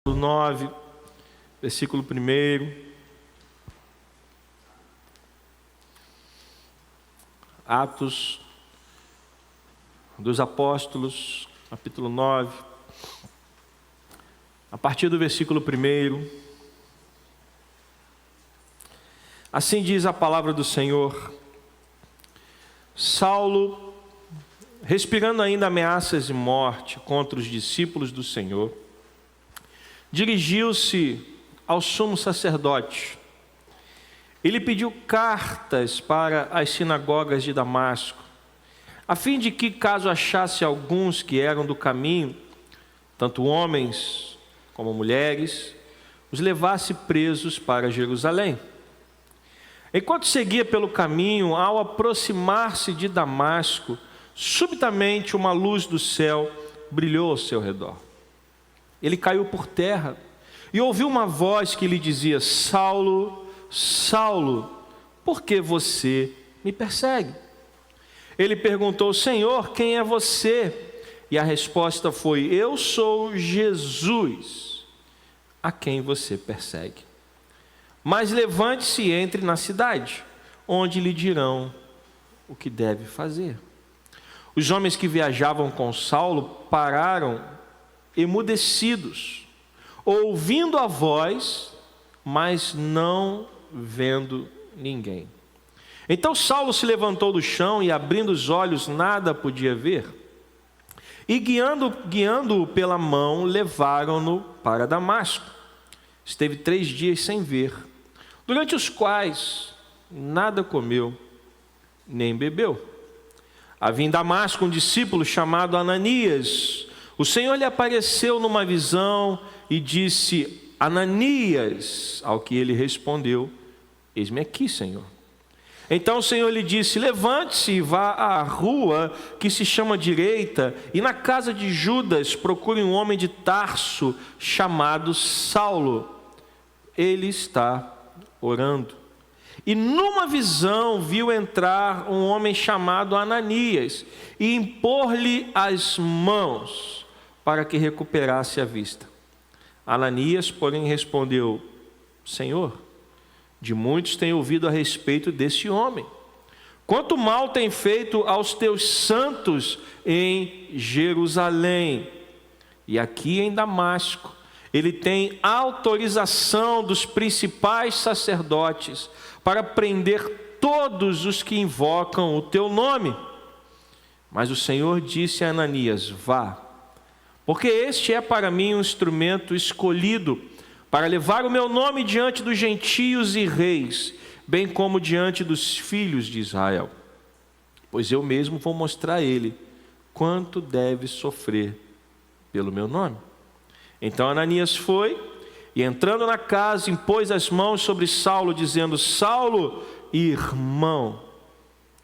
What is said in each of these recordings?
9, versículo 1. Atos dos Apóstolos, capítulo 9, a partir do versículo 1. Assim diz a palavra do Senhor: Saulo, respirando ainda ameaças de morte contra os discípulos do Senhor, dirigiu-se ao sumo sacerdote. Ele pediu cartas para as sinagogas de Damasco, a fim de que, caso achasse alguns que eram do caminho, tanto homens como mulheres, os levasse presos para Jerusalém. Enquanto seguia pelo caminho, ao aproximar-se de Damasco, subitamente uma luz do céu brilhou ao seu redor. Ele caiu por terra e ouviu uma voz que lhe dizia: Saulo, Saulo, por que você me persegue? Ele perguntou: Senhor, quem é você? E a resposta foi: eu sou Jesus, a quem você persegue. Mas levante-se e entre na cidade, onde lhe dirão o que deve fazer. Os homens que viajavam com Saulo pararam emudecidos, ouvindo a voz, mas não vendo ninguém. Então Saulo se levantou do chão e, abrindo os olhos, nada podia ver. E guiando-o pela mão, levaram-no para Damasco. Esteve 3 dias sem ver, durante os quais nada comeu, nem bebeu. Havia em Damasco um discípulo chamado Ananias. O Senhor lhe apareceu numa visão e disse: Ananias, ao que ele respondeu: eis-me aqui, Senhor. Então o Senhor lhe disse: levante-se e vá à rua que se chama Direita, e na casa de Judas procure um homem de Tarso chamado Saulo. Ele está orando. E numa visão viu entrar um homem chamado Ananias e impor-lhe as mãos para que recuperasse a vista. Ananias, porém, respondeu: Senhor, de muitos tenho ouvido a respeito desse homem. Quanto mal tem feito aos teus santos em Jerusalém. E aqui em Damasco, ele tem autorização dos principais sacerdotes para prender todos os que invocam o teu nome. Mas o Senhor disse a Ananias: vá, porque este é para mim um instrumento escolhido para levar o meu nome diante dos gentios e reis, bem como diante dos filhos de Israel. Pois eu mesmo vou mostrar a ele quanto deve sofrer pelo meu nome. Então Ananias foi e, entrando na casa, impôs as mãos sobre Saulo, dizendo: Saulo, irmão,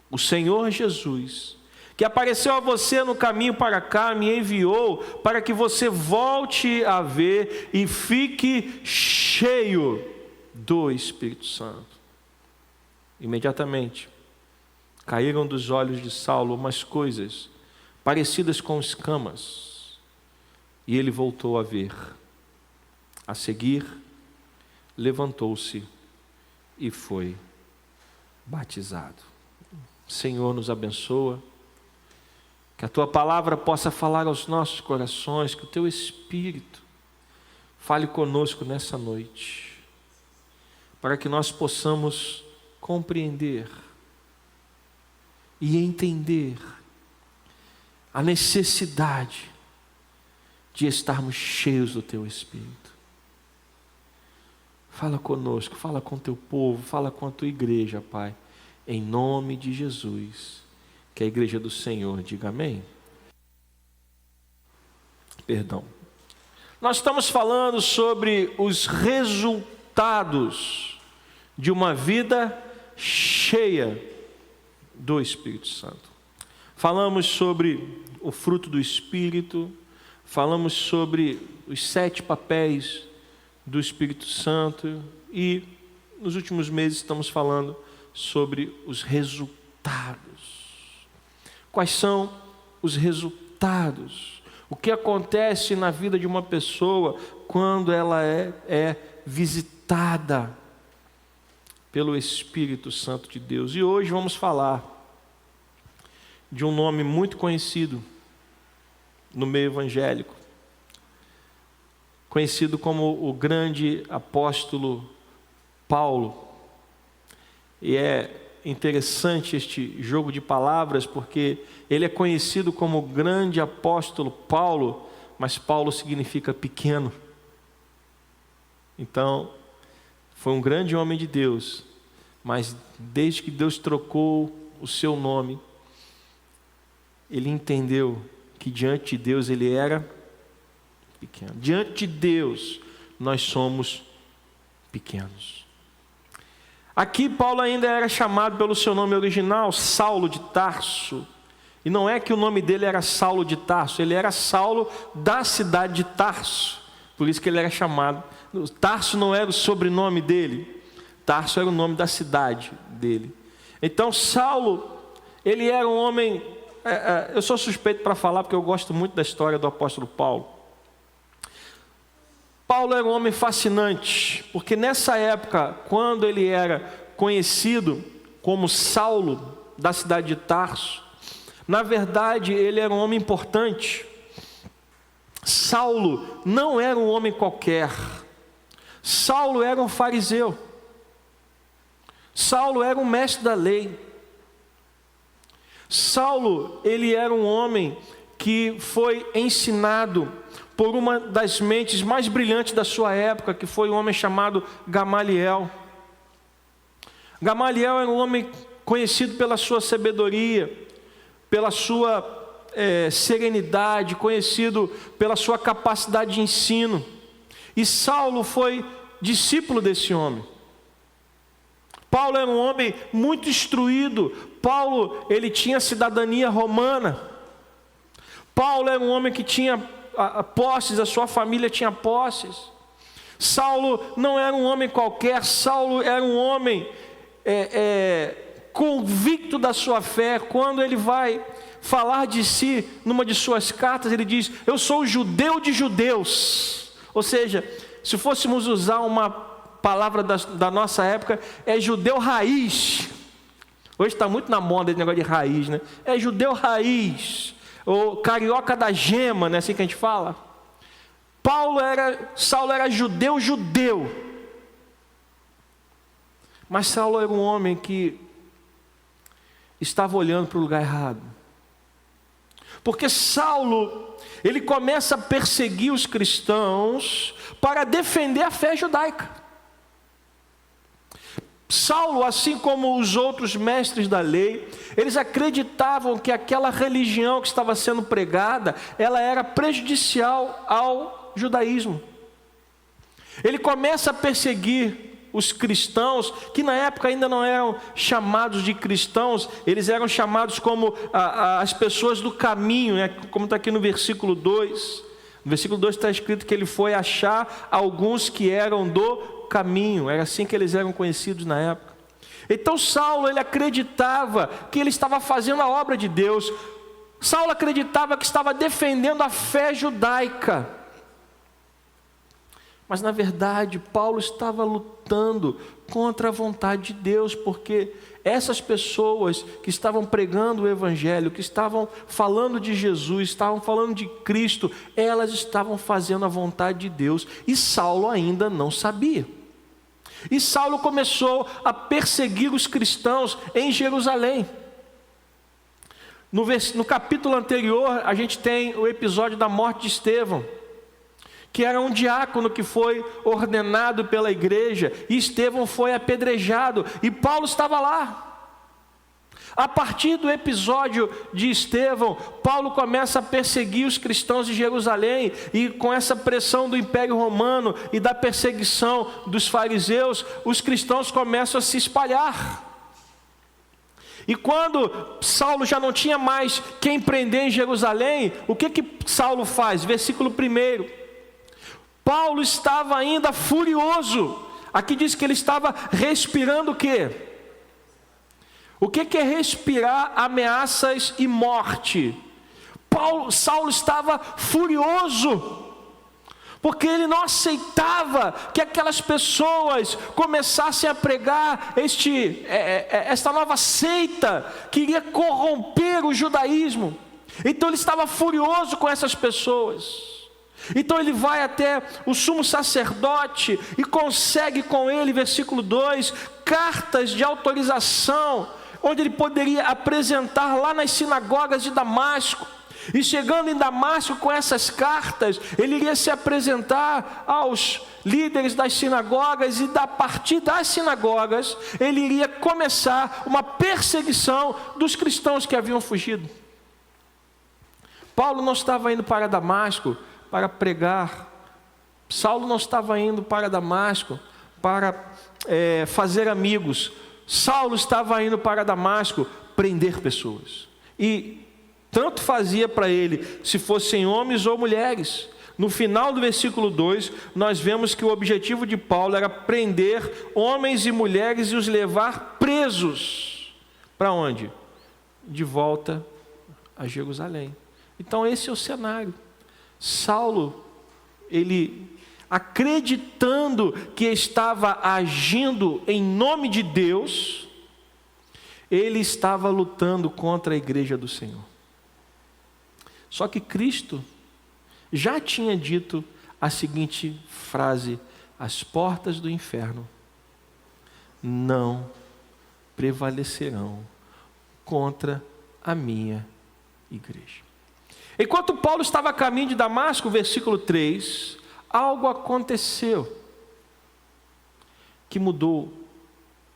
o Senhor Jesus, que apareceu a você no caminho para cá, me enviou para que você volte a ver e fique cheio do Espírito Santo. Imediatamente caíram dos olhos de Saulo umas coisas parecidas com escamas, e ele voltou a ver. A seguir, levantou-se e foi batizado. Senhor, nos abençoa, que a Tua palavra possa falar aos nossos corações, que o Teu Espírito fale conosco nessa noite, para que nós possamos compreender e entender a necessidade de estarmos cheios do Teu Espírito. Fala conosco, fala com Teu povo, fala com a Tua igreja, Pai, em nome de Jesus. Que a igreja do Senhor diga amém. Perdão. Nós estamos falando sobre os resultados de uma vida cheia do Espírito Santo. Falamos sobre o fruto do Espírito, falamos sobre os 7 papéis do Espírito Santo e nos últimos meses estamos falando sobre os resultados. Quais são os resultados? O que acontece na vida de uma pessoa quando ela é visitada pelo Espírito Santo de Deus. E hoje vamos falar de um nome muito conhecido no meio evangélico, conhecido como o grande apóstolo Paulo. E é interessante este jogo de palavras, porque ele é conhecido como o grande apóstolo Paulo, mas Paulo significa pequeno. Então, foi um grande homem de Deus, mas desde que Deus trocou o seu nome, ele entendeu que diante de Deus ele era pequeno. Diante de Deus, nós somos pequenos. Aqui Paulo ainda era chamado pelo seu nome original, Saulo de Tarso. E não é que o nome dele era Saulo de Tarso, ele era Saulo da cidade de Tarso. Por isso que ele era chamado. Tarso não era o sobrenome dele, Tarso era o nome da cidade dele. Então Saulo, ele era um homem, eu sou suspeito para falar porque eu gosto muito da história do apóstolo Paulo. Paulo era um homem fascinante, porque nessa época, quando ele era conhecido como Saulo da cidade de Tarso, na verdade ele era um homem importante. Saulo não era um homem qualquer. Saulo era um fariseu. Saulo era um mestre da lei. Saulo, ele era um homem que foi ensinado por uma das mentes mais brilhantes da sua época, que foi um homem chamado Gamaliel. Gamaliel era um homem conhecido pela sua sabedoria, pela sua serenidade, conhecido pela sua capacidade de ensino. E Saulo foi discípulo desse homem. Paulo era um homem muito instruído. Paulo, ele tinha cidadania romana. Paulo era um homem que tinha posses, a sua família tinha posses. Saulo não era um homem qualquer. Saulo era um homem convicto da sua fé. Quando ele vai falar de si, numa de suas cartas, ele diz: eu sou judeu de judeus. Ou seja, se fôssemos usar uma palavra da nossa época, é judeu raiz. Hoje está muito na moda esse negócio de raiz, né? É judeu raiz, ou carioca da gema, não é assim que a gente fala? Saulo era judeu. Mas Saulo era um homem que estava olhando para o lugar errado. Porque Saulo, ele começa a perseguir os cristãos para defender a fé judaica. Saulo, assim como os outros mestres da lei, eles acreditavam que aquela religião que estava sendo pregada, ela era prejudicial ao judaísmo. Ele começa a perseguir os cristãos, que na época ainda não eram chamados de cristãos, eles eram chamados como as pessoas do caminho, né? Como está aqui no versículo 2. No versículo 2 está escrito que ele foi achar alguns que eram do caminho, era assim que eles eram conhecidos na época. Então Saulo, ele acreditava que ele estava fazendo a obra de Deus. Saulo acreditava que estava defendendo a fé judaica. Mas na verdade, Paulo estava lutando contra a vontade de Deus, porque essas pessoas que estavam pregando o Evangelho, que estavam falando de Jesus, estavam falando de Cristo, elas estavam fazendo a vontade de Deus, e Saulo ainda não sabia. E Saulo começou a perseguir os cristãos em Jerusalém. No capítulo anterior, a gente tem o episódio da morte de Estevão, que era um diácono que foi ordenado pela igreja, e Estevão foi apedrejado, e Paulo estava lá. A partir do episódio de Estevão, Paulo começa a perseguir os cristãos de Jerusalém, e com essa pressão do Império Romano e da perseguição dos fariseus, os cristãos começam a se espalhar. E quando Saulo já não tinha mais quem prender em Jerusalém, o que Saulo faz? Versículo 1. Paulo estava ainda furioso. Aqui diz que ele estava respirando o quê? O que é respirar ameaças e morte? Saulo estava furioso, porque ele não aceitava que aquelas pessoas começassem a pregar esta nova seita que iria corromper o judaísmo. Então ele estava furioso com essas pessoas. Então ele vai até o sumo sacerdote e consegue com ele, versículo 2, cartas de autorização, onde ele poderia apresentar lá nas sinagogas de Damasco. E chegando em Damasco com essas cartas, ele iria se apresentar aos líderes das sinagogas, e a partir das sinagogas ele iria começar uma perseguição dos cristãos que haviam fugido. Paulo não estava indo para Damasco para pregar. Saulo não estava indo para Damasco para fazer amigos. Saulo estava indo para Damasco prender pessoas. E tanto fazia para ele se fossem homens ou mulheres. No final do versículo 2, nós vemos que o objetivo de Paulo era prender homens e mulheres e os levar presos. Para onde? De volta a Jerusalém. Então esse é o cenário. Saulo, ele acreditando que estava agindo em nome de Deus, ele estava lutando contra a igreja do Senhor. Só que Cristo já tinha dito a seguinte frase: as portas do inferno não prevalecerão contra a minha igreja. Enquanto Paulo estava a caminho de Damasco, versículo 3, algo aconteceu que mudou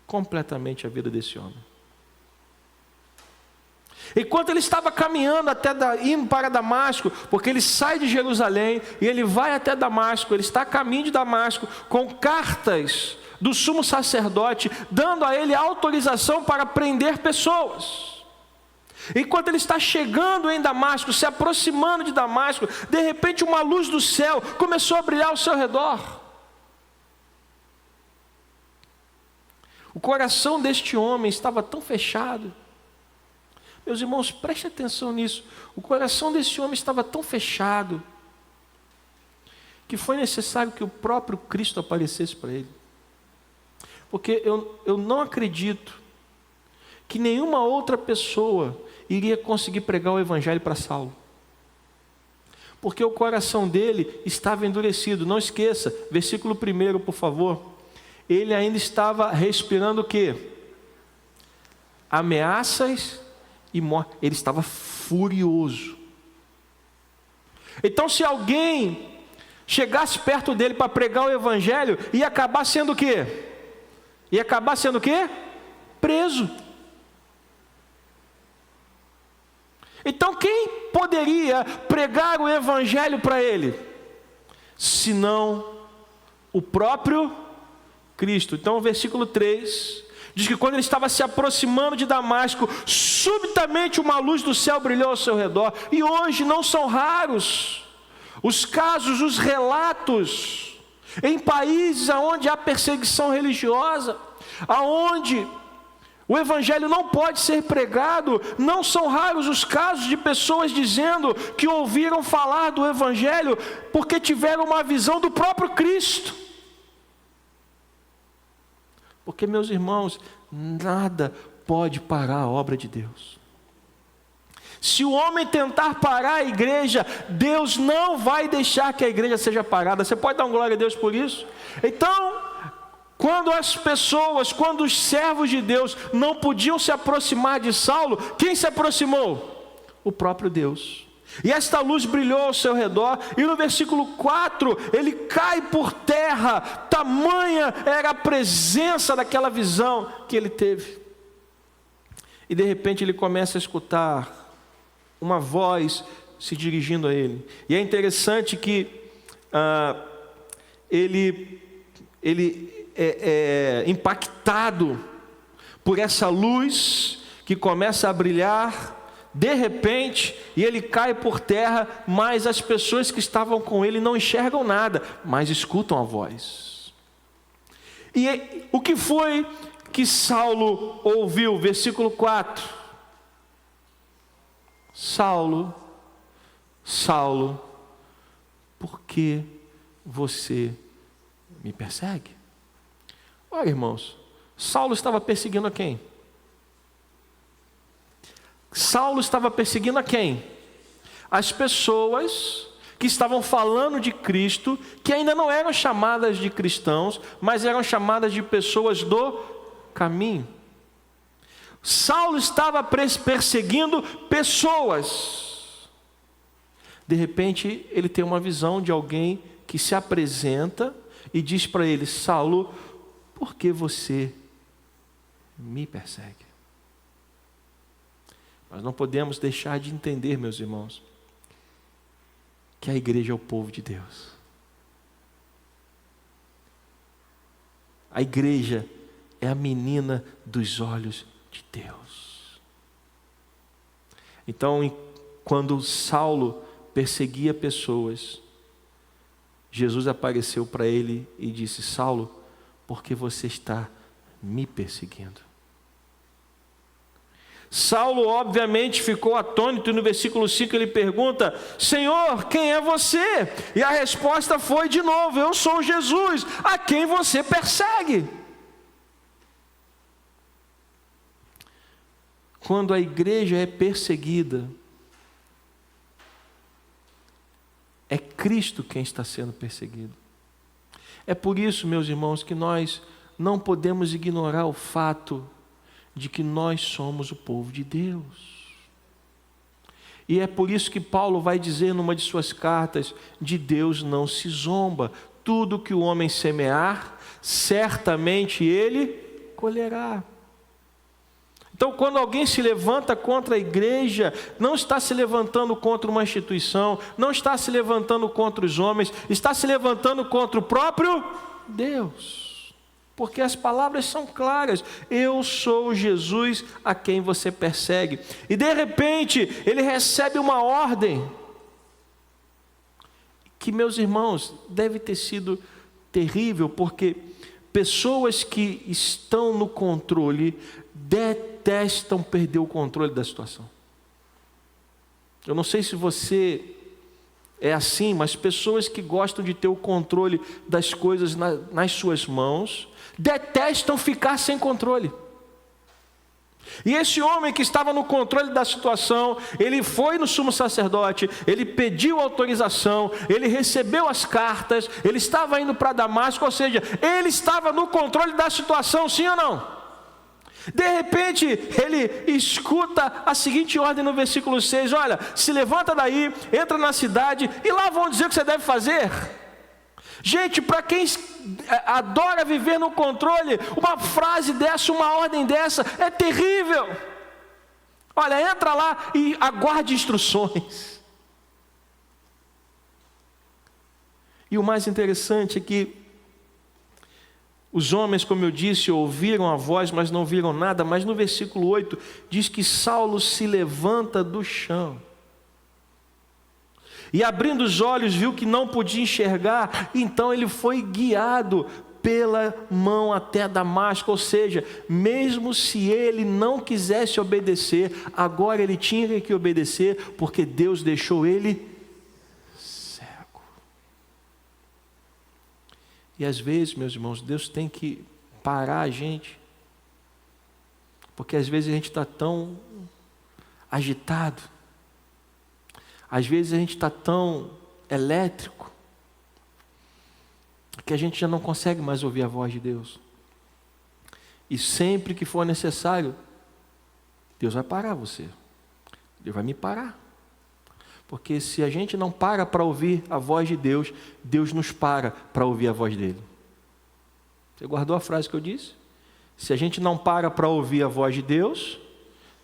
completamente a vida desse homem. Enquanto ele estava caminhando indo para Damasco, porque ele sai de Jerusalém e ele vai até Damasco, ele está a caminho de Damasco com cartas do sumo sacerdote, dando a ele autorização para prender pessoas. Enquanto ele está chegando em Damasco, se aproximando de Damasco, de repente uma luz do céu começou a brilhar ao seu redor. O coração deste homem estava tão fechado. Meus irmãos, preste atenção nisso. O coração desse homem estava tão fechado que foi necessário que o próprio Cristo aparecesse para ele. Porque eu não acredito que nenhuma outra pessoa iria conseguir pregar o evangelho para Saulo, porque o coração dele estava endurecido. Não esqueça, versículo 1, por favor. Ele ainda estava respirando o quê? Ameaças e morte. Ele estava furioso. Então, se alguém chegasse perto dele para pregar o evangelho, ia acabar sendo o quê? Ia acabar sendo o quê? Preso. Então quem poderia pregar o evangelho para ele? Senão o próprio Cristo. Então o versículo 3 diz que quando ele estava se aproximando de Damasco, subitamente uma luz do céu brilhou ao seu redor. E hoje não são raros os casos, os relatos em países onde há perseguição religiosa, aonde o evangelho não pode ser pregado. Não são raros os casos de pessoas dizendo que ouviram falar do evangelho porque tiveram uma visão do próprio Cristo. Porque, meus irmãos, nada pode parar a obra de Deus. Se o homem tentar parar a igreja, Deus não vai deixar que a igreja seja parada. Você pode dar uma glória a Deus por isso? Então, quando os servos de Deus não podiam se aproximar de Saulo, quem se aproximou? O próprio Deus. E esta luz brilhou ao seu redor, e no versículo 4, ele cai por terra, tamanha era a presença daquela visão que ele teve. E de repente ele começa a escutar uma voz se dirigindo a ele. E é interessante que ele é impactado por essa luz que começa a brilhar de repente, e ele cai por terra, mas as pessoas que estavam com ele não enxergam nada, mas escutam a voz. E o que foi que Saulo ouviu? Versículo 4. Saulo Saulo, por que você me persegue? Olha, irmãos, Saulo estava perseguindo a quem? Saulo estava perseguindo a quem? As pessoas que estavam falando de Cristo, que ainda não eram chamadas de cristãos, mas eram chamadas de pessoas do caminho. Saulo estava perseguindo pessoas. De repente, ele tem uma visão de alguém que se apresenta e diz para ele: Saulo, por que você me persegue? Nós não podemos deixar de entender, meus irmãos, que a igreja é o povo de Deus. A igreja é a menina dos olhos de Deus. Então, quando Saulo perseguia pessoas, Jesus apareceu para ele e disse: Saulo, por que você está me perseguindo? Saulo obviamente ficou atônito, e no versículo 5 ele pergunta: Senhor, quem é você? E a resposta foi de novo: eu sou Jesus, a quem você persegue. Quando a igreja é perseguida, é Cristo quem está sendo perseguido. É por isso, meus irmãos, que nós não podemos ignorar o fato de que nós somos o povo de Deus. E é por isso que Paulo vai dizer numa de suas cartas: de Deus não se zomba, tudo que o homem semear, certamente ele colherá. Então, quando alguém se levanta contra a igreja, não está se levantando contra uma instituição, não está se levantando contra os homens, está se levantando contra o próprio Deus. Porque as palavras são claras: eu sou Jesus a quem você persegue. E de repente, ele recebe uma ordem, que, meus irmãos, deve ter sido terrível, porque pessoas que estão no controle detestam perder o controle da situação. Eu não sei se você é assim, mas pessoas que gostam de ter o controle das coisas nas suas mãos detestam ficar sem controle. E esse homem que estava no controle da situação, ele foi no sumo sacerdote, ele pediu autorização, ele recebeu as cartas, ele estava indo para Damasco, ou seja, ele estava no controle da situação, sim ou não? De repente, ele escuta a seguinte ordem no versículo 6, olha, se levanta daí, entra na cidade, e lá vão dizer o que você deve fazer. Gente, para quem adora viver no controle, uma frase dessa, uma ordem dessa, é terrível. Olha, entra lá e aguarde instruções. E o mais interessante é que os homens, como eu disse, ouviram a voz, mas não viram nada. Mas no versículo 8, diz que Saulo se levanta do chão. E abrindo os olhos, viu que não podia enxergar. Então ele foi guiado pela mão até Damasco. Ou seja, mesmo se ele não quisesse obedecer, agora ele tinha que obedecer, porque Deus deixou ele cego. E às vezes, meus irmãos, Deus tem que parar a gente, porque às vezes a gente está tão agitado, às vezes a gente está tão elétrico, que a gente já não consegue mais ouvir a voz de Deus. E sempre que for necessário, Deus vai parar você. Deus vai me parar. Porque se a gente não para ouvir a voz de Deus, Deus nos para ouvir a voz dele. Você guardou a frase que eu disse? Se a gente não para ouvir a voz de Deus,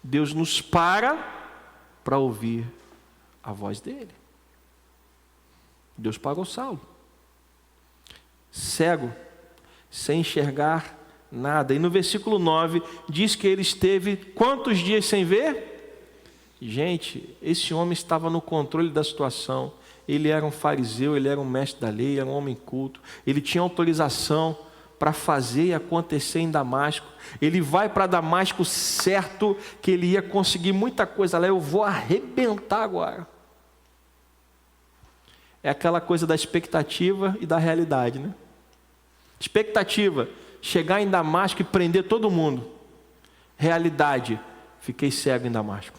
Deus nos para ouvir a voz dele. Deus parou Saulo, cego, sem enxergar nada. E no versículo 9 diz que ele esteve quantos dias sem ver? Gente, esse homem estava no controle da situação. Ele era um fariseu, ele era um mestre da lei, era um homem culto. Ele tinha autorização para fazer e acontecer em Damasco. Ele vai para Damasco certo que ele ia conseguir muita coisa lá. Eu vou arrebentar agora. é aquela coisa da expectativa e da realidade, né? Expectativa, chegar em Damasco e prender todo mundo. Realidade, fiquei cego em Damasco.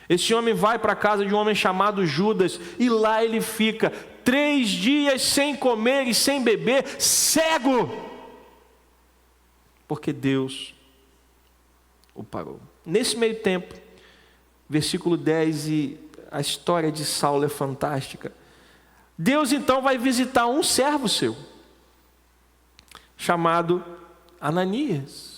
Esse homem vai para a casa de um homem chamado Judas, e lá ele fica 3 dias sem comer e sem beber, cego, porque Deus o parou. Nesse meio tempo, versículo 10, e a história de Saulo é fantástica. Deus então vai visitar um servo seu, chamado Ananias.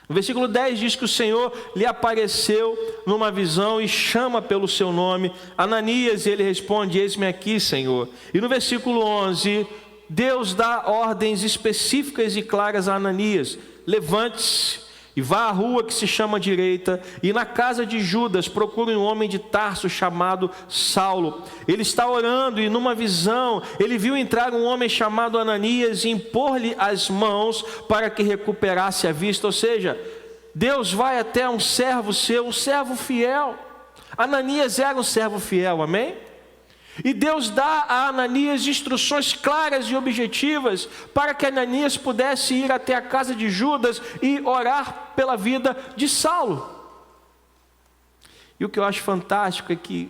No versículo 10 diz que o Senhor lhe apareceu numa visão e chama pelo seu nome, Ananias, e ele responde: eis-me aqui, Senhor. E no versículo 11, Deus dá ordens específicas e claras a Ananias: levante-se e vá à rua que se chama direita, e na casa de Judas procure um homem de Tarso chamado Saulo. Ele está orando, e numa visão ele viu entrar um homem chamado Ananias e impor-lhe as mãos para que recuperasse a vista. Ou seja, Deus vai até um servo seu, um servo fiel. Ananias era um servo fiel, amém? E Deus dá a Ananias instruções claras e objetivas para que Ananias pudesse ir até a casa de Judas e orar pela vida de Saulo. E o que eu acho fantástico é que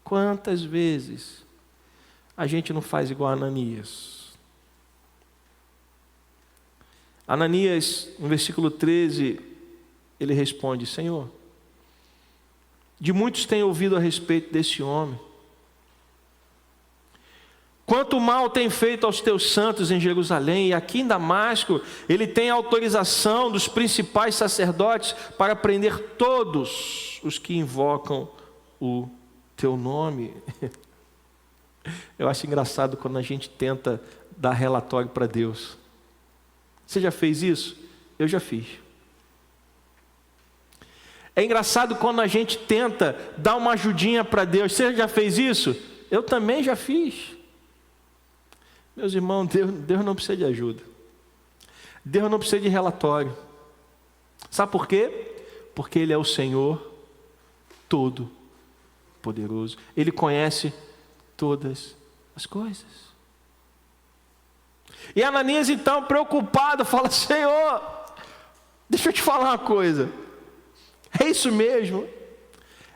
quantas vezes a gente não faz igual a Ananias? Ananias, no versículo 13, ele responde: Senhor, de muitos tenho ouvido a respeito desse homem. Quanto mal tem feito aos teus santos em Jerusalém, e aqui em Damasco ele tem autorização dos principais sacerdotes para prender todos os que invocam o teu nome. Eu acho engraçado quando a gente tenta dar relatório para Deus. Você já fez isso? Eu já fiz. É engraçado quando a gente tenta dar uma ajudinha para Deus. Você já fez isso? Eu também já fiz. Meus irmãos, Deus não precisa de ajuda. Deus não precisa de relatório. Sabe por quê? Porque Ele é o Senhor Todo-Poderoso. Ele conhece todas as coisas. E Ananias então, preocupado, fala: Senhor, deixa eu te falar uma coisa. É isso mesmo?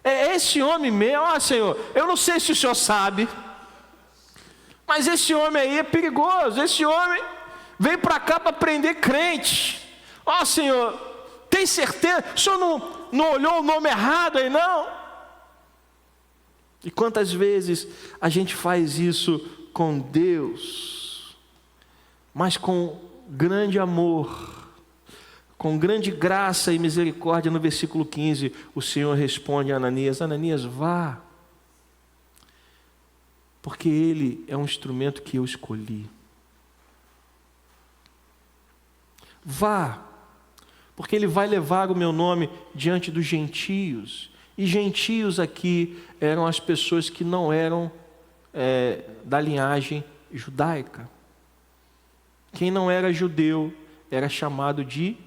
É esse homem mesmo? Ah, Senhor, eu não sei se o Senhor sabe, mas esse homem aí é perigoso. Esse homem veio para cá para prender crente. Ó, Senhor, tem certeza? O Senhor não olhou o nome errado aí, não? E quantas vezes a gente faz isso com Deus, mas com grande amor, com grande graça e misericórdia. No versículo 15, o Senhor responde a Ananias: Ananias, vá, porque ele é um instrumento que eu escolhi. Vá, porque ele vai levar o meu nome diante dos gentios. E gentios aqui eram as pessoas que não eram da linhagem judaica. Quem não era judeu era chamado de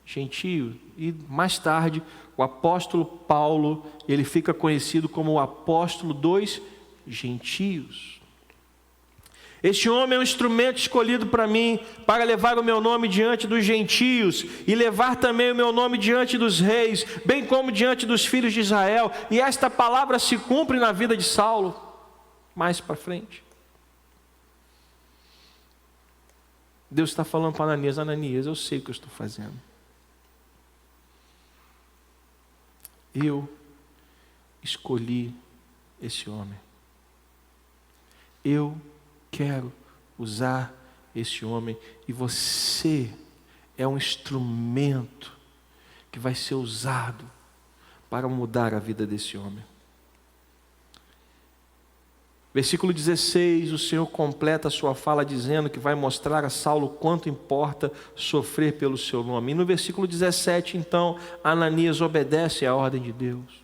gentio. E mais tarde, o apóstolo Paulo, ele fica conhecido como o apóstolo dos gentios. Este homem é um instrumento escolhido para mim, para levar o meu nome diante dos gentios, e levar também o meu nome diante dos reis, bem como diante dos filhos de Israel. E esta palavra se cumpre na vida de Saulo, mais para frente. Deus está falando para Ananias: Ananias, eu sei o que eu estou fazendo. Eu escolhi esse homem. Eu quero usar esse homem, e você é um instrumento que vai ser usado para mudar a vida desse homem. Versículo 16, o Senhor completa a sua fala dizendo que vai mostrar a Saulo quanto importa sofrer pelo seu nome. E no versículo 17, então, Ananias obedece à ordem de Deus.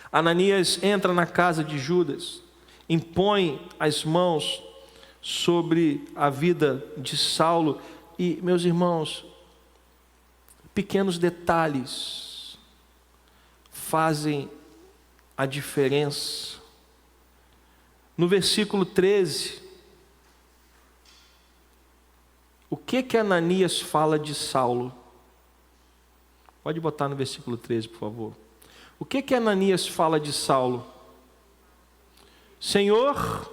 Ananias entra na casa de Judas, impõe as mãos sobre a vida de Saulo. E, meus irmãos, pequenos detalhes fazem a diferença. No versículo 13, o que Ananias fala de Saulo? Pode botar no versículo 13, por favor. O que Ananias fala de Saulo? Senhor,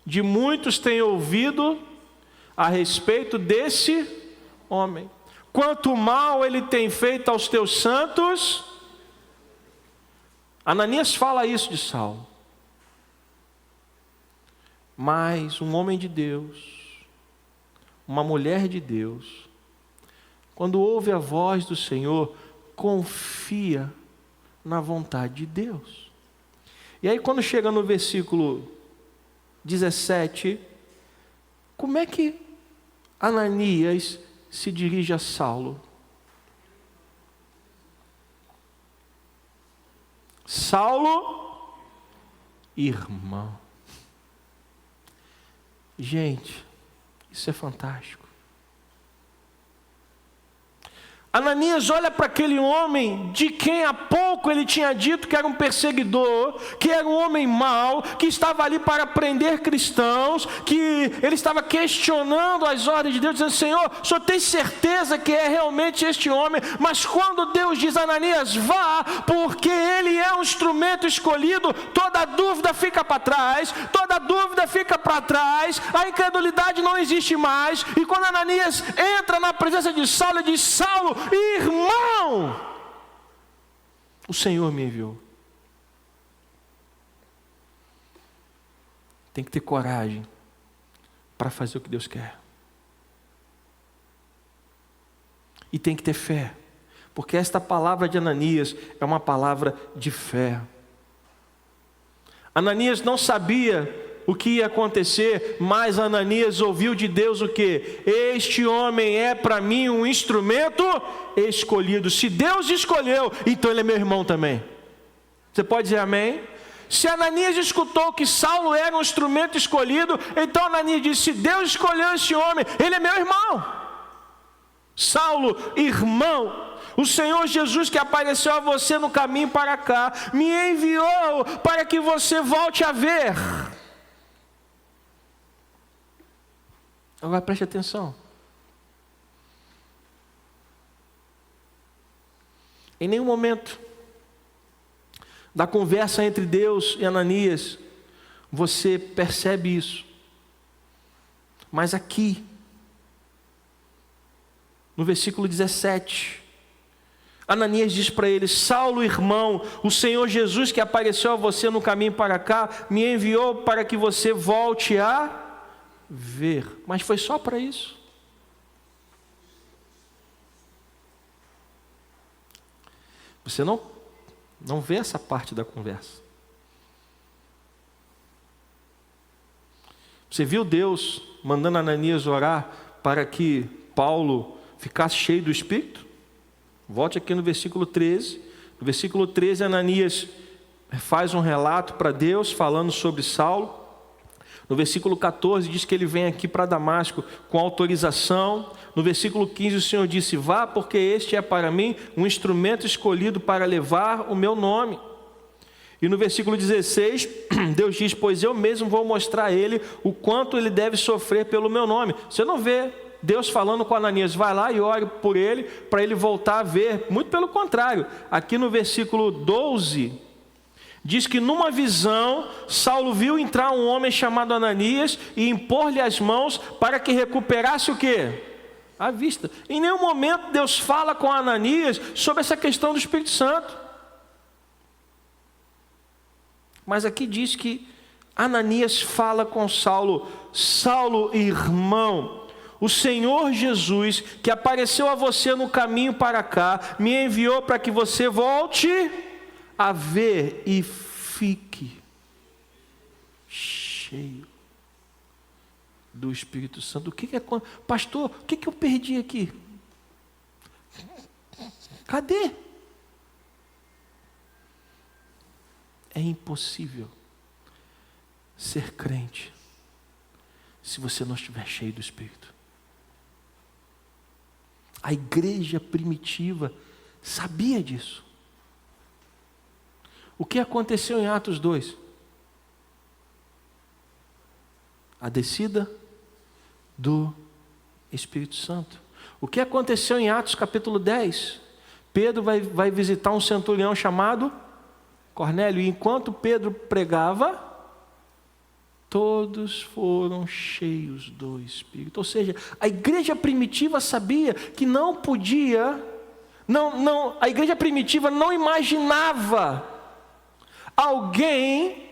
de muitos tenho ouvido a respeito desse homem. Quanto mal ele tem feito aos teus santos. Ananias fala isso de Saulo. Mas um homem de Deus, uma mulher de Deus, quando ouve a voz do Senhor, confia na vontade de Deus. E aí quando chega no versículo 17, como é que Ananias se dirige a Saulo? Saulo, irmão. Gente, isso é fantástico. Ananias olha para aquele homem de quem há pouco ele tinha dito que era um perseguidor, que era um homem mau, que estava ali para prender cristãos, que ele estava questionando as ordens de Deus, dizendo: Senhor, o Senhor tem certeza que é realmente este homem? Mas quando Deus diz: Ananias, vá, porque ele é um instrumento escolhido, toda dúvida fica para trás, toda dúvida fica para trás, a incredulidade não existe mais. E quando Ananias entra na presença de Saulo, ele diz: Saulo, irmão, o Senhor me enviou. Tem que ter coragem para fazer o que Deus quer. E tem que ter fé, porque esta palavra de Ananias é uma palavra de fé. Ananias não sabia o que ia acontecer, mas Ananias ouviu de Deus o quê? Este homem é para mim um instrumento escolhido. Se Deus escolheu, então ele é meu irmão também. Você pode dizer amém? Se Ananias escutou que Saulo era um instrumento escolhido, então Ananias disse: se Deus escolheu esse homem, ele é meu irmão. Saulo, irmão, o Senhor Jesus que apareceu a você no caminho para cá, me enviou para que você volte a ver. Agora preste atenção. Em nenhum momento da conversa entre Deus e Ananias você percebe isso. Mas aqui, no versículo 17, Ananias diz para ele: Saulo, irmão, o Senhor Jesus que apareceu a você no caminho para cá, me enviou para que você volte a ver. Mas foi só para isso. Você não vê essa parte da conversa. Você viu Deus mandando Ananias orar para que Paulo ficasse cheio do Espírito? Volte aqui no versículo 13. No versículo 13, Ananias faz um relato para Deus falando sobre Saulo. No versículo 14 diz que ele vem aqui para Damasco com autorização. No versículo 15 o Senhor disse: vá, porque este é para mim um instrumento escolhido para levar o meu nome. E no versículo 16 Deus diz: pois eu mesmo vou mostrar a ele o quanto ele deve sofrer pelo meu nome. Você não vê Deus falando com Ananias: vai lá e ore por ele, para ele voltar a ver. Muito pelo contrário, aqui no versículo 12 diz que numa visão, Saulo viu entrar um homem chamado Ananias e impor-lhe as mãos para que recuperasse o quê? A vista. Em nenhum momento Deus fala com Ananias sobre essa questão do Espírito Santo. Mas aqui diz que Ananias fala com Saulo: Saulo, irmão, o Senhor Jesus que apareceu a você no caminho para cá, me enviou para que você volte a ver e fique cheio do Espírito Santo. O que é, pastor? O que eu perdi aqui? Cadê? É impossível ser crente se você não estiver cheio do Espírito. A igreja primitiva sabia disso. O que aconteceu em Atos 2? A descida do Espírito Santo. O que aconteceu em Atos capítulo 10? Pedro vai visitar um centurião chamado Cornélio, e enquanto Pedro pregava, todos foram cheios do Espírito. Ou seja, a igreja primitiva sabia que não podia, a igreja primitiva não imaginava alguém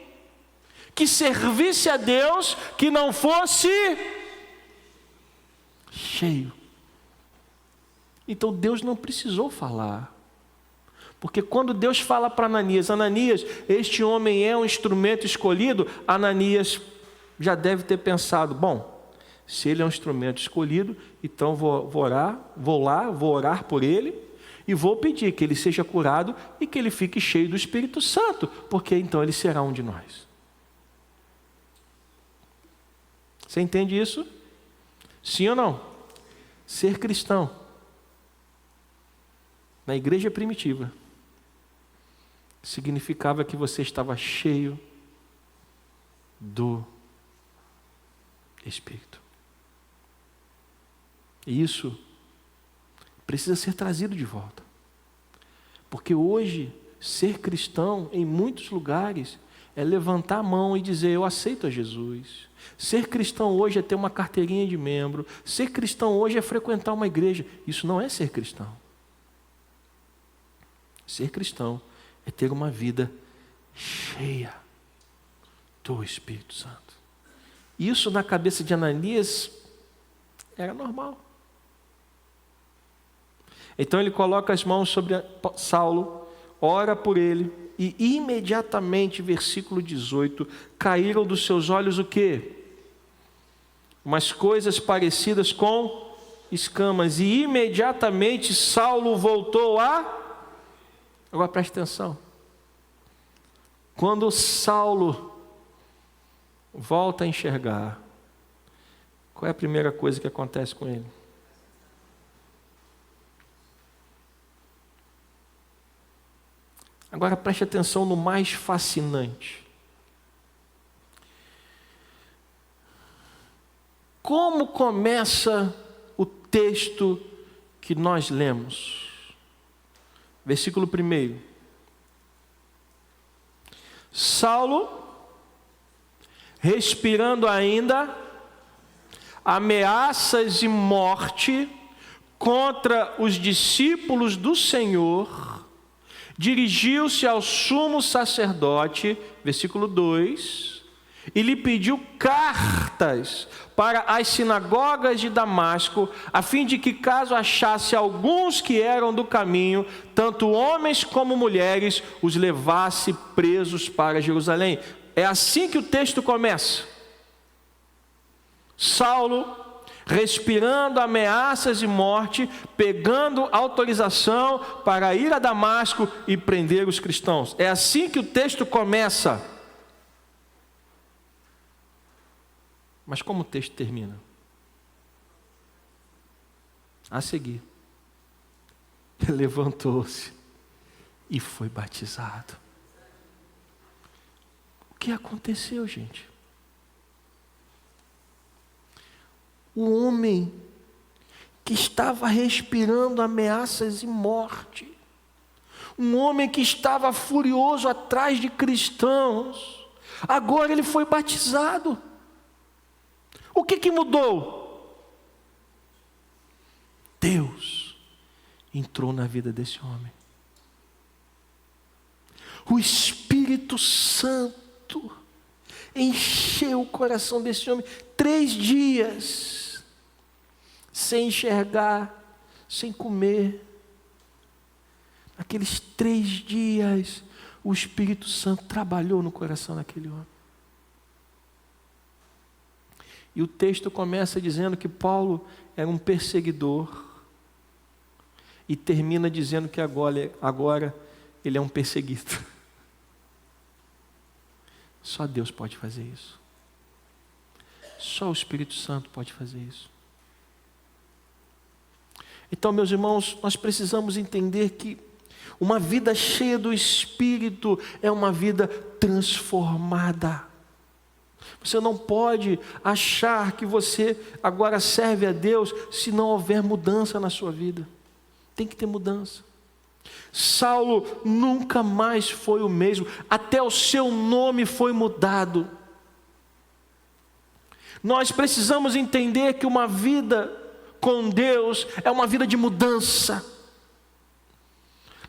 que servisse a Deus que não fosse cheio. Então Deus não precisou falar. Porque quando Deus fala para Ananias, Ananias, este homem é um instrumento escolhido, Ananias já deve ter pensado, bom, se ele é um instrumento escolhido, então vou orar por ele, e vou pedir que ele seja curado e que ele fique cheio do Espírito Santo, porque então ele será um de nós. Você entende isso? Sim ou não? Ser cristão na igreja primitiva significava que você estava cheio do Espírito. E isso precisa ser trazido de volta. Porque hoje, ser cristão em muitos lugares é levantar a mão e dizer, eu aceito a Jesus. Ser cristão hoje é ter uma carteirinha de membro. Ser cristão hoje é frequentar uma igreja. Isso não é ser cristão. Ser cristão é ter uma vida cheia do Espírito Santo. Isso na cabeça de Ananias era normal. Então ele coloca as mãos sobre Saulo, ora por ele, e imediatamente, versículo 18, caíram dos seus olhos o quê? Umas coisas parecidas com escamas, e imediatamente Saulo voltou a... Agora preste atenção. Quando Saulo volta a enxergar, qual é a primeira coisa que acontece com ele? Agora preste atenção no mais fascinante. Como começa o texto que nós lemos? Versículo 1. Saulo, respirando ainda ameaças de morte contra os discípulos do Senhor, dirigiu-se ao sumo sacerdote, versículo 2, e lhe pediu cartas para as sinagogas de Damasco, a fim de que, caso achasse alguns que eram do caminho, tanto homens como mulheres, os levasse presos para Jerusalém. É assim que o texto começa. Saulo, respirando ameaças de morte, pegando autorização para ir a Damasco e prender os cristãos. É assim que o texto começa. Mas como o texto termina? A seguir, levantou-se e foi batizado. O que aconteceu, gente? O homem que estava respirando ameaças de morte, um homem que estava furioso atrás de cristãos, agora ele foi batizado. O que mudou? Deus entrou na vida desse homem. O Espírito Santo encheu o coração desse homem. 3 dias sem enxergar, sem comer. Aqueles 3 dias o Espírito Santo trabalhou no coração daquele homem. E o texto começa dizendo que Paulo era um perseguidor, e termina dizendo que agora ele é um perseguido. Só Deus pode fazer isso. Só o Espírito Santo pode fazer isso. Então, meus irmãos, nós precisamos entender que Uma vida cheia do Espírito é uma vida transformada. Você não pode achar que você agora serve a Deus se não houver mudança na sua vida. Tem que ter mudança. Saulo nunca mais foi o mesmo, até o seu nome foi mudado. Nós precisamos entender que uma vida com Deus é uma vida de mudança.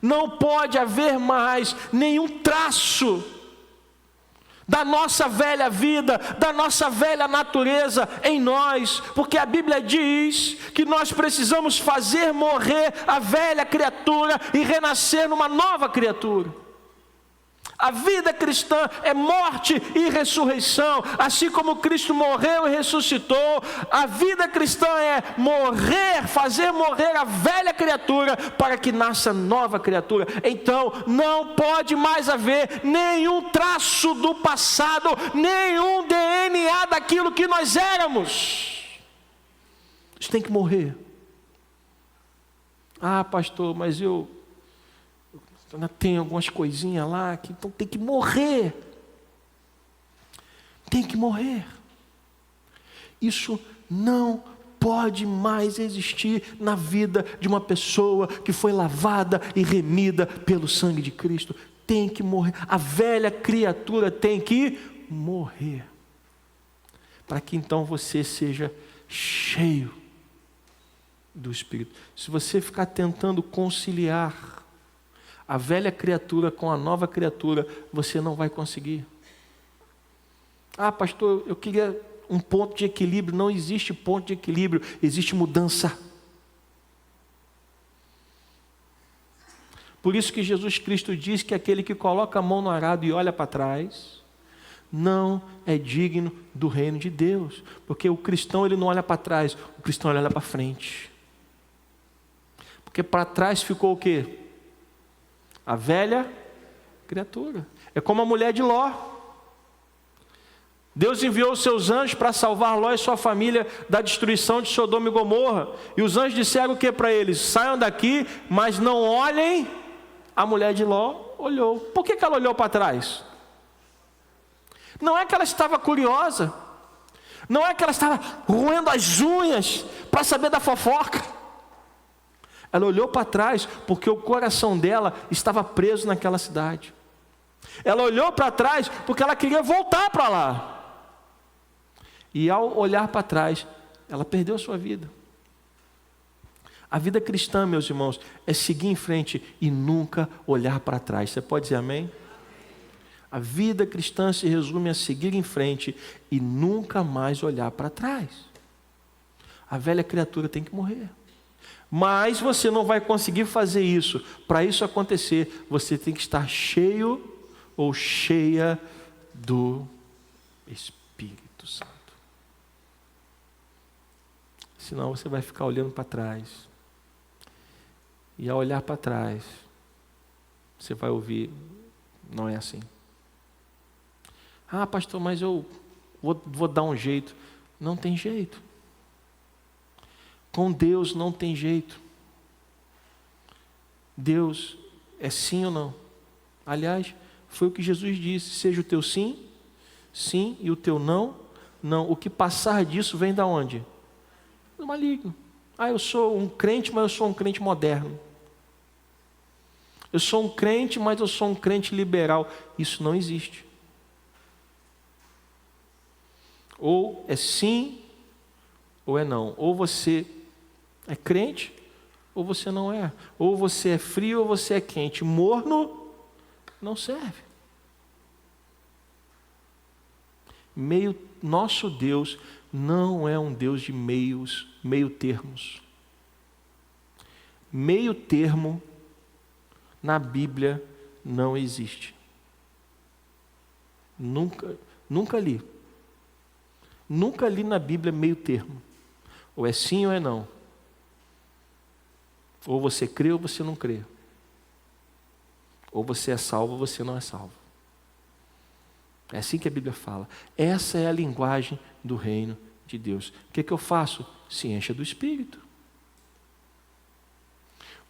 Não pode haver mais nenhum traço da nossa velha vida, da nossa velha natureza em nós, porque a Bíblia diz que nós precisamos fazer morrer a velha criatura e renascer numa nova criatura. A vida cristã é morte e ressurreição, assim como Cristo morreu e ressuscitou. A vida cristã é morrer, fazer morrer a velha criatura para que nasça nova criatura. Então não pode mais haver nenhum traço do passado, nenhum DNA daquilo que nós éramos. Isso tem que morrer. Ah, pastor, mas eu tem algumas coisinhas lá que então tem que morrer. Tem que morrer. Isso não pode mais existir na vida de uma pessoa que foi lavada e remida pelo sangue de Cristo. Tem que morrer. A velha criatura tem que morrer. Para que então você seja cheio do Espírito. Se você ficar tentando conciliar a velha criatura com a nova criatura, você não vai conseguir. Ah, pastor, eu queria um ponto de equilíbrio. Não existe ponto de equilíbrio, existe mudança. Por isso que Jesus Cristo diz que aquele que coloca a mão no arado e olha para trás, não é digno do reino de Deus. Porque o cristão, ele não olha para trás, o cristão olha para frente. Porque para trás ficou o quê? A velha criatura. É como a mulher de Ló. Deus enviou os seus anjos para salvar Ló e sua família da destruição de Sodoma e Gomorra. E os anjos disseram o que para eles? Saiam daqui, mas não olhem. A mulher de Ló olhou. Por que ela olhou para trás? Não é que ela estava curiosa. Não é que ela estava roendo as unhas para saber da fofoca. Ela olhou para trás porque o coração dela estava preso naquela cidade. Ela olhou para trás porque ela queria voltar para lá. E ao olhar para trás, ela perdeu a sua vida. A vida cristã, meus irmãos, é seguir em frente e nunca olhar para trás. Você pode dizer amém? A vida cristã se resume a seguir em frente e nunca mais olhar para trás. A velha criatura tem que morrer. Mas você não vai conseguir fazer isso. Para isso acontecer, você tem que estar cheio ou cheia do Espírito Santo. Senão você vai ficar olhando para trás. E ao olhar para trás, você vai ouvir, não é assim. Ah, pastor, mas eu vou dar um jeito. Não tem jeito. Com Deus não tem jeito. Deus é sim ou não. Aliás, foi o que Jesus disse: seja o teu sim, sim, e o teu não, não. O que passar disso vem da onde? Do maligno. Ah, eu sou um crente, mas eu sou um crente moderno. Eu sou um crente, mas eu sou um crente liberal. Isso não existe. Ou é sim, ou é não. Ou você é crente, ou você não é. Ou você é frio, ou você é quente. Morno não serve. Nosso Deus não é um Deus de meio termos. Meio termo na Bíblia não existe. Nunca li. Nunca li na Bíblia meio termo. Ou é sim ou é não. Ou você crê ou você não crê. Ou você é salvo ou você não é salvo. É assim que a Bíblia fala. Essa é a linguagem do reino de Deus. O que eu faço? Se encha do Espírito.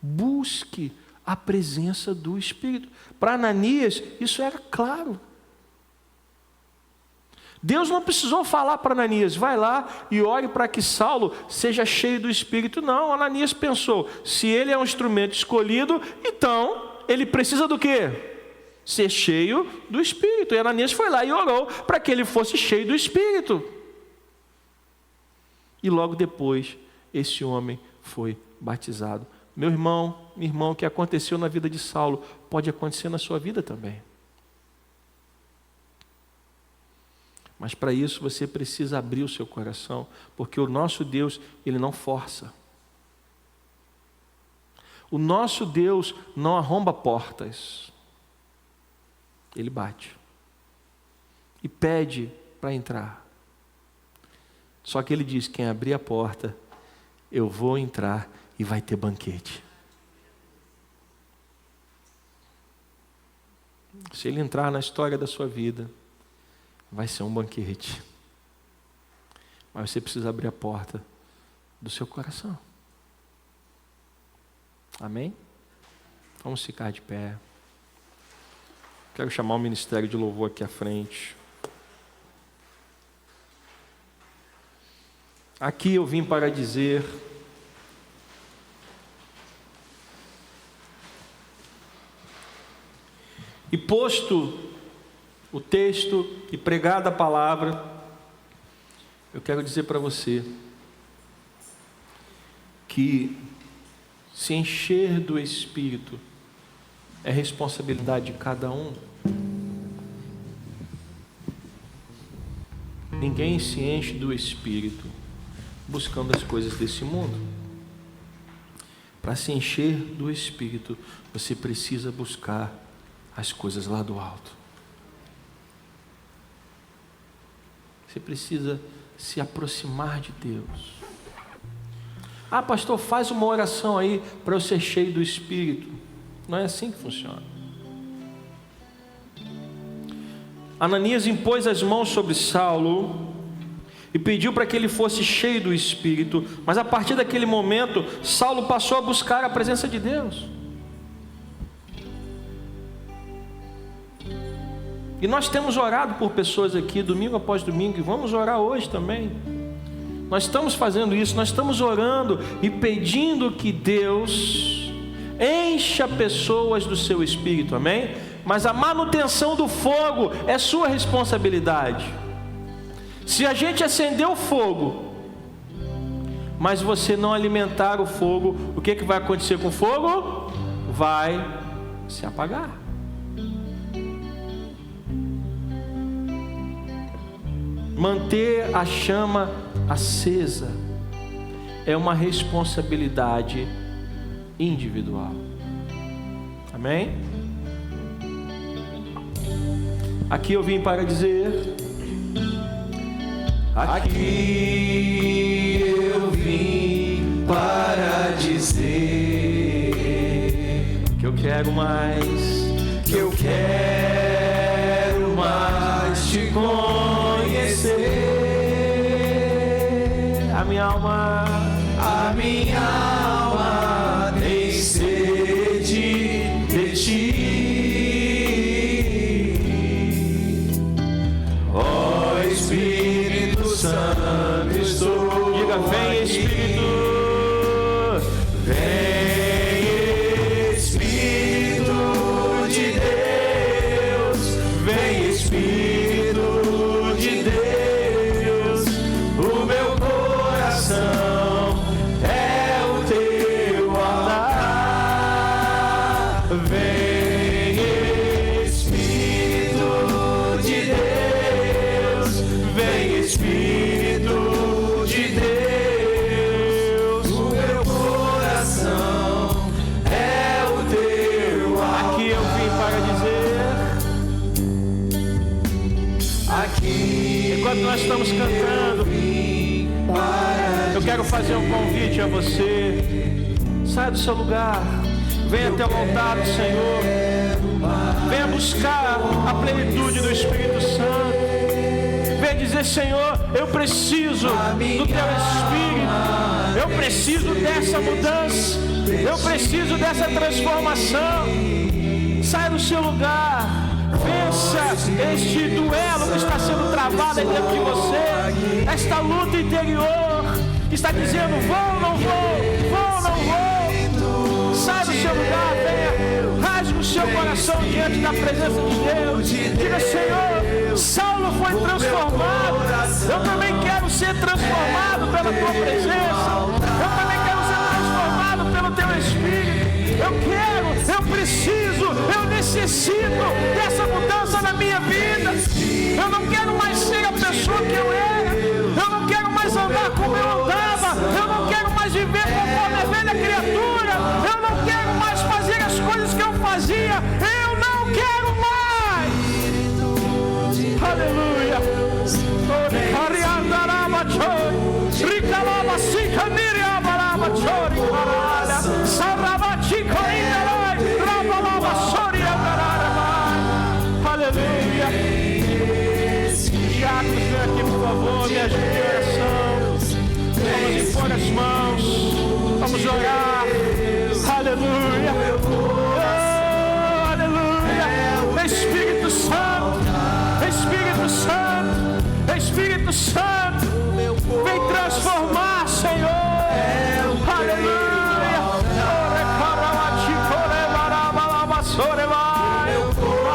Busque a presença do Espírito. Para Ananias, isso era claro. Deus não precisou falar para Ananias, vai lá e ore para que Saulo seja cheio do Espírito. Não, Ananias pensou, se ele é um instrumento escolhido, então ele precisa do quê? Ser cheio do Espírito. E Ananias foi lá e orou para que ele fosse cheio do Espírito. E logo depois, esse homem foi batizado. Meu irmão, minha irmã, o que aconteceu na vida de Saulo pode acontecer na sua vida também. Mas para isso você precisa abrir o seu coração, porque o nosso Deus, Ele não força. O nosso Deus não arromba portas. Ele bate e pede para entrar. Só que Ele diz, quem abrir a porta, eu vou entrar e vai ter banquete. Se Ele entrar na história da sua vida, vai ser um banquete. Mas você precisa abrir a porta do seu coração. Amém? Vamos ficar de pé. Quero chamar o ministério de louvor aqui à frente. Aqui eu vim para dizer e posto o texto e pregada a palavra, eu quero dizer para você que se encher do Espírito é responsabilidade de cada um. Ninguém se enche do Espírito buscando as coisas desse mundo. Para se encher do Espírito, você precisa buscar as coisas lá do alto. Você precisa se aproximar de Deus. Ah, pastor, faz uma oração aí para eu ser cheio do Espírito. Não é assim que funciona. Ananias impôs as mãos sobre Saulo e pediu para que ele fosse cheio do Espírito. Mas a partir daquele momento, Saulo passou a buscar a presença de Deus. E nós temos orado por pessoas aqui, domingo após domingo, e vamos orar hoje também. Nós estamos fazendo isso, nós estamos orando e pedindo que Deus encha pessoas do seu Espírito, amém? Mas a manutenção do fogo é sua responsabilidade. Se a gente acender o fogo, mas você não alimentar o fogo, o que vai acontecer com o fogo? Vai se apagar. Manter a chama acesa é uma responsabilidade individual. Amém? Aqui eu vim para dizer, aqui eu vim para dizer que eu quero mais, que eu quero mais te conhecer. A minha alma tem sede de ti. Ó Espírito Santo, estou. Diga, vem Espírito, vem Espírito de Deus, vem Espírito de Deus, o meu coração é o teu altar. Vem Espírito de Deus, vem Espírito de Deus, o meu coração é o teu altar. Aqui eu vim para dizer, aqui enquanto nós estamos cantando, eu quero fazer um convite a você. Saia do seu lugar, venha até o altar do Senhor, venha buscar a plenitude do Espírito Santo, venha dizer dizer: Senhor, eu preciso do Teu Espírito, eu preciso dessa mudança, eu preciso dessa transformação. Saia do seu lugar, vença este duelo que está sendo travado aí dentro de você, esta luta interior que está dizendo: vou, não vou, vou, não vou. Saia do seu lugar, venha, rasgue o seu coração diante da presença de Deus. Diga: Senhor, Saulo foi transformado, eu também quero ser transformado pela Tua presença, eu também quero ser transformado pelo Teu Espírito. Eu quero, eu preciso, eu necessito dessa mudança na minha vida. Eu não quero mais ser a pessoa que eu era, eu não quero mais andar como eu andava, eu não quero mais viver conforme a velha criatura, eu não quero mais fazer as coisas que eu fazia, eu não quero mais. Aleluia. Aleluia. Diáconos, vem aqui, por favor, me ajude em oração. Vamos impor as mãos, vamos orar. Aleluia. Oh, aleluia. Espírito Santo, Espírito Santo, Espírito Santo, vem transformar, Senhor. Aleluia.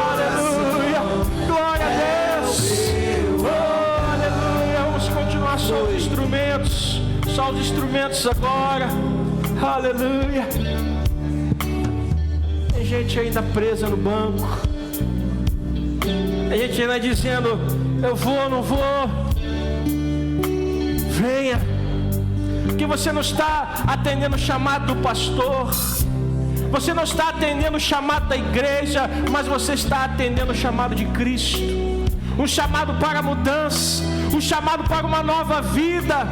Aleluia. Glória a Deus. Oh, aleluia. Vamos continuar só os instrumentos. Só os instrumentos agora. Aleluia. Tem gente ainda presa no banco. Tem gente ainda dizendo: eu vou, não vou. Venha. Porque você não está atendendo o chamado do pastor. Você não está atendendo o chamado da igreja, mas você está atendendo o chamado de Cristo. Um chamado para a mudança, um chamado para uma nova vida.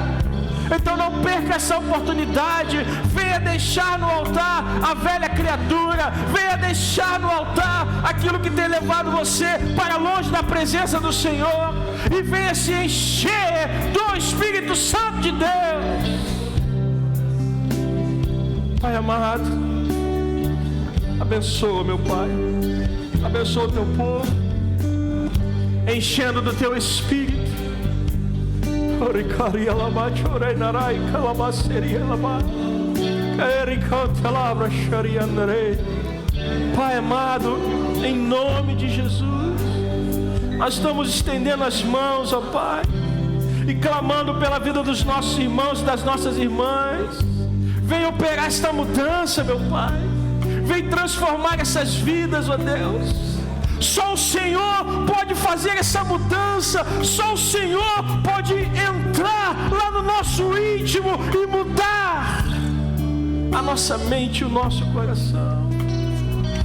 Então não perca essa oportunidade. Venha deixar no altar a velha criatura. Venha deixar no altar aquilo que tem levado você para longe da presença do Senhor. E venha se encher do Espírito Santo de Deus. Pai amado, abençoa, meu Pai, abençoa o Teu povo, enchendo do Teu Espírito. Pai amado, em nome de Jesus, nós estamos estendendo as mãos, ó Pai, e clamando pela vida dos nossos irmãos e das nossas irmãs. Venha operar esta mudança, meu Pai. Vem transformar essas vidas, ó Deus. Só o Senhor pode fazer essa mudança. Só o Senhor pode entrar lá no nosso íntimo e mudar a nossa mente e o nosso coração.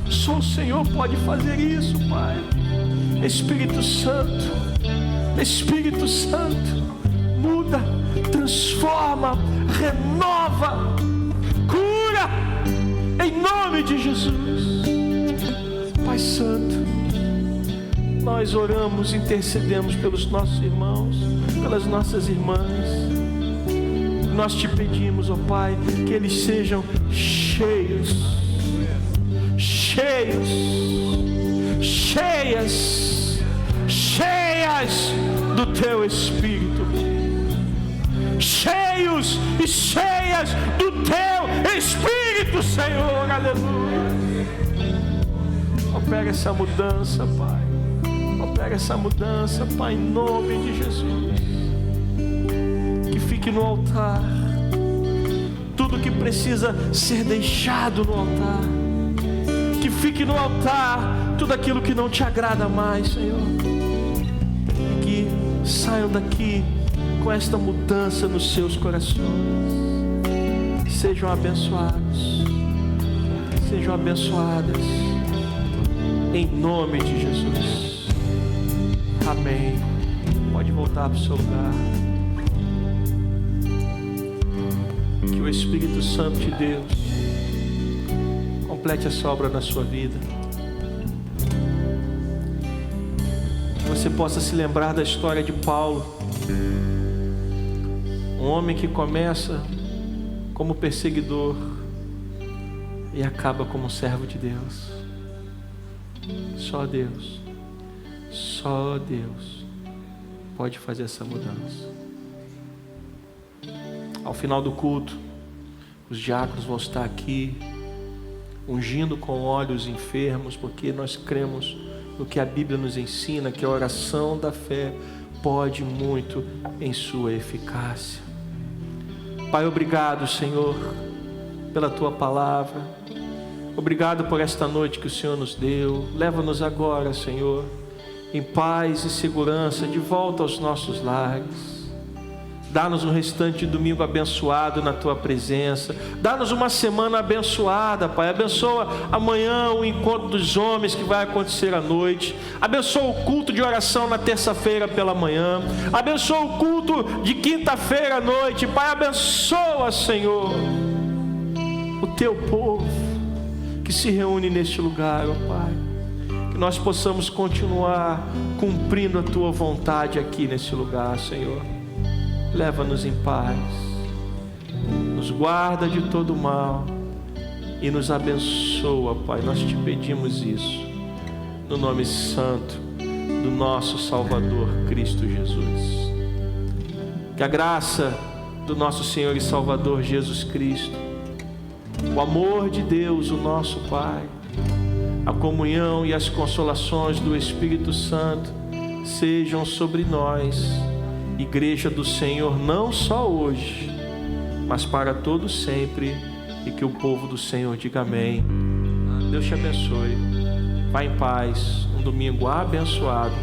Só o Senhor pode fazer isso, Pai. Espírito Santo, Espírito Santo, muda, transforma, renova, cura, em nome de Jesus. Pai Santo, nós oramos, intercedemos pelos nossos irmãos, pelas nossas irmãs. Nós te pedimos, ó Pai, que eles sejam cheios, cheios, cheias, cheias do Teu Espírito. Cheios e cheias do Teu Espírito, Senhor. Aleluia. Opera essa mudança, Pai. Opera essa mudança, Pai, em nome de Jesus. Que fique no altar tudo que precisa ser deixado no altar. Que fique no altar tudo aquilo que não te agrada mais, Senhor. E que saiam daqui com esta mudança nos seus corações. Sejam abençoados, sejam abençoadas, em nome de Jesus. Amém. Pode voltar para o seu lugar. Que o Espírito Santo de Deus complete essa obra na sua vida. você possa se lembrar da história de Paulo, um homem que começa como perseguidor e acaba como servo de Deus. Só Deus pode fazer essa mudança. Ao final do culto, os diáconos vão estar aqui ungindo com óleo os enfermos, porque nós cremos no que a Bíblia nos ensina, que a oração da fé pode muito em sua eficácia. Pai, obrigado, Senhor, pela Tua palavra. Obrigado por esta noite que o Senhor nos deu. Leva-nos agora, Senhor, em paz e segurança, de volta aos nossos lares. Dá-nos um restante de domingo abençoado na Tua presença. Dá-nos uma semana abençoada, Pai. Abençoa amanhã o encontro dos homens que vai acontecer à noite. Abençoa o culto de oração na terça-feira pela manhã. Abençoa o culto de quinta-feira à noite. Pai, abençoa, Senhor, o Teu povo que se reúne neste lugar, ó Pai. Que nós possamos continuar cumprindo a Tua vontade aqui nesse lugar, Senhor. Leva-nos em paz, nos guarda de todo mal e nos abençoa, Pai. Nós te pedimos isso, no nome santo do nosso Salvador Cristo Jesus. Que a graça do nosso Senhor e Salvador Jesus Cristo, o amor de Deus, o nosso Pai, a comunhão e as consolações do Espírito Santo sejam sobre nós, Igreja do Senhor, não só hoje, mas para todo sempre, e que o povo do Senhor diga amém. Deus te abençoe. Vá em paz, um domingo abençoado.